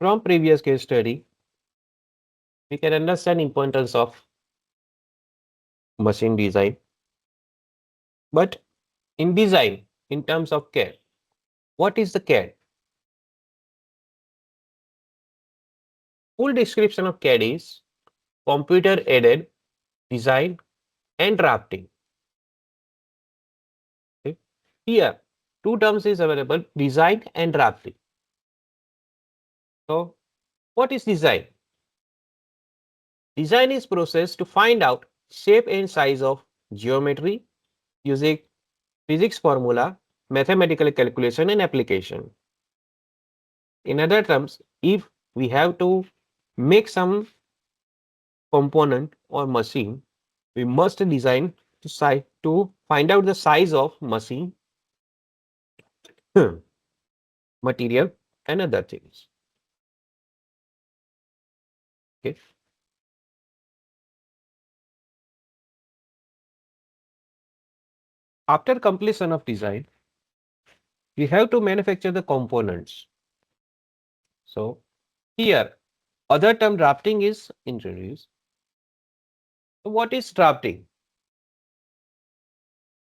From previous case study, we can understand importance of machine design. But in design, in terms of CAD, what is the CAD? Full description of CAD is computer aided design and drafting. Okay. Here, two terms is available: design and drafting. So, what is design? Design is process to find out shape and size of geometry using physics formula, mathematical calculation and application. In other terms, if we have to make some component or machine, we must design to find out the size of machine, material and other things. Okay. After completion of design, we have to manufacture the components. So here other term drafting is introduced. So what is drafting?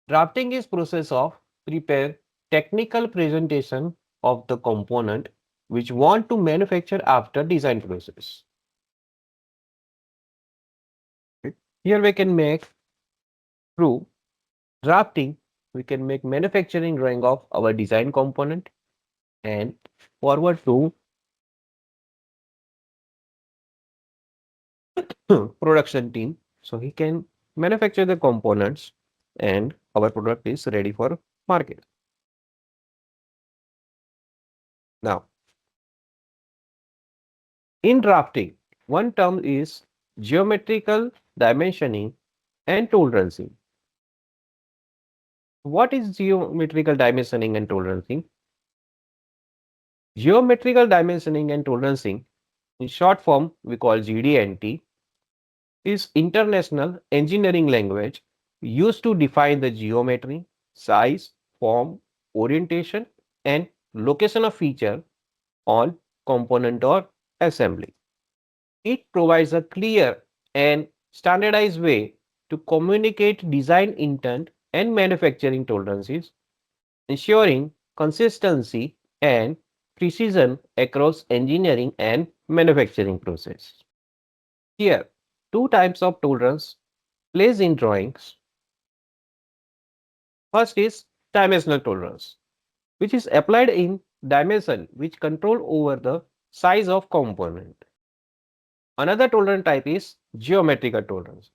Drafting is process of prepare technical presentation of the component which want to manufacture after design process. Okay. Here we can make through drafting, we can make manufacturing drawing of our design component and forward to production team. So he can manufacture the components and our product is ready for market. Now, in drafting, one term is geometrical dimensioning and tolerancing. What is geometrical dimensioning and tolerancing? Geometrical dimensioning and tolerancing, in short form we call GD&T, is international engineering language used to define the geometry, size, form, orientation and location of feature on component or assembly. It provides a clear and standardized way to communicate design intent and manufacturing tolerances, ensuring consistency and precision across engineering and manufacturing process. Here, two types of tolerance placed in drawings. First is dimensional tolerance, which is applied in dimension which control over the size of component. Another tolerance type is geometrical tolerance,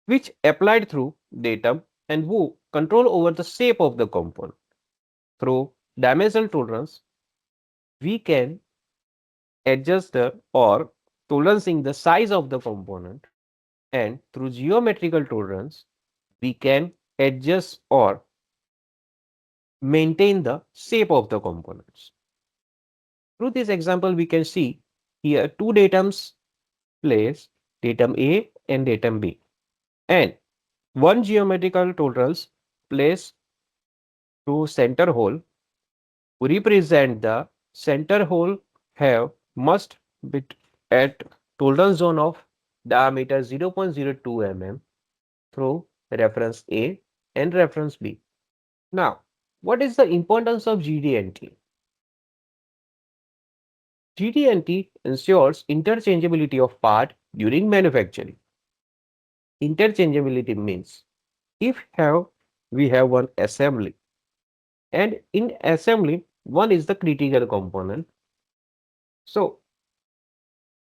which applied through datum and who control over the shape of the component. Through dimensional tolerance, we can adjust or tolerancing the size of the component, and through geometrical tolerance, we can adjust or maintain the shape of the components. Through this example, we can see here two datums placed, datum A and datum B, and one geometrical tolerance placed to center hole. We represent the center hole have must be at tolerance zone of diameter 0.02 mm through reference A and reference B. Now, what is the importance of GD&T? GD&T ensures interchangeability of part during manufacturing. Interchangeability means if we have one assembly and in assembly one is the critical component, so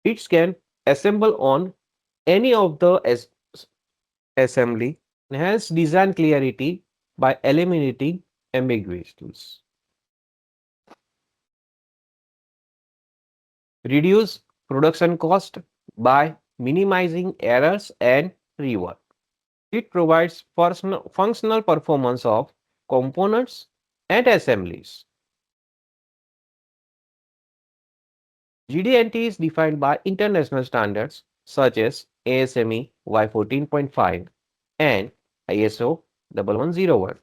it can assemble on any of the assembly, enhance design clarity by eliminating ambiguities, reduce production cost by minimizing errors and rework. It provides functional performance of components and assemblies. GD&T is defined by international standards such as ASME Y14.5 and ISO 1101.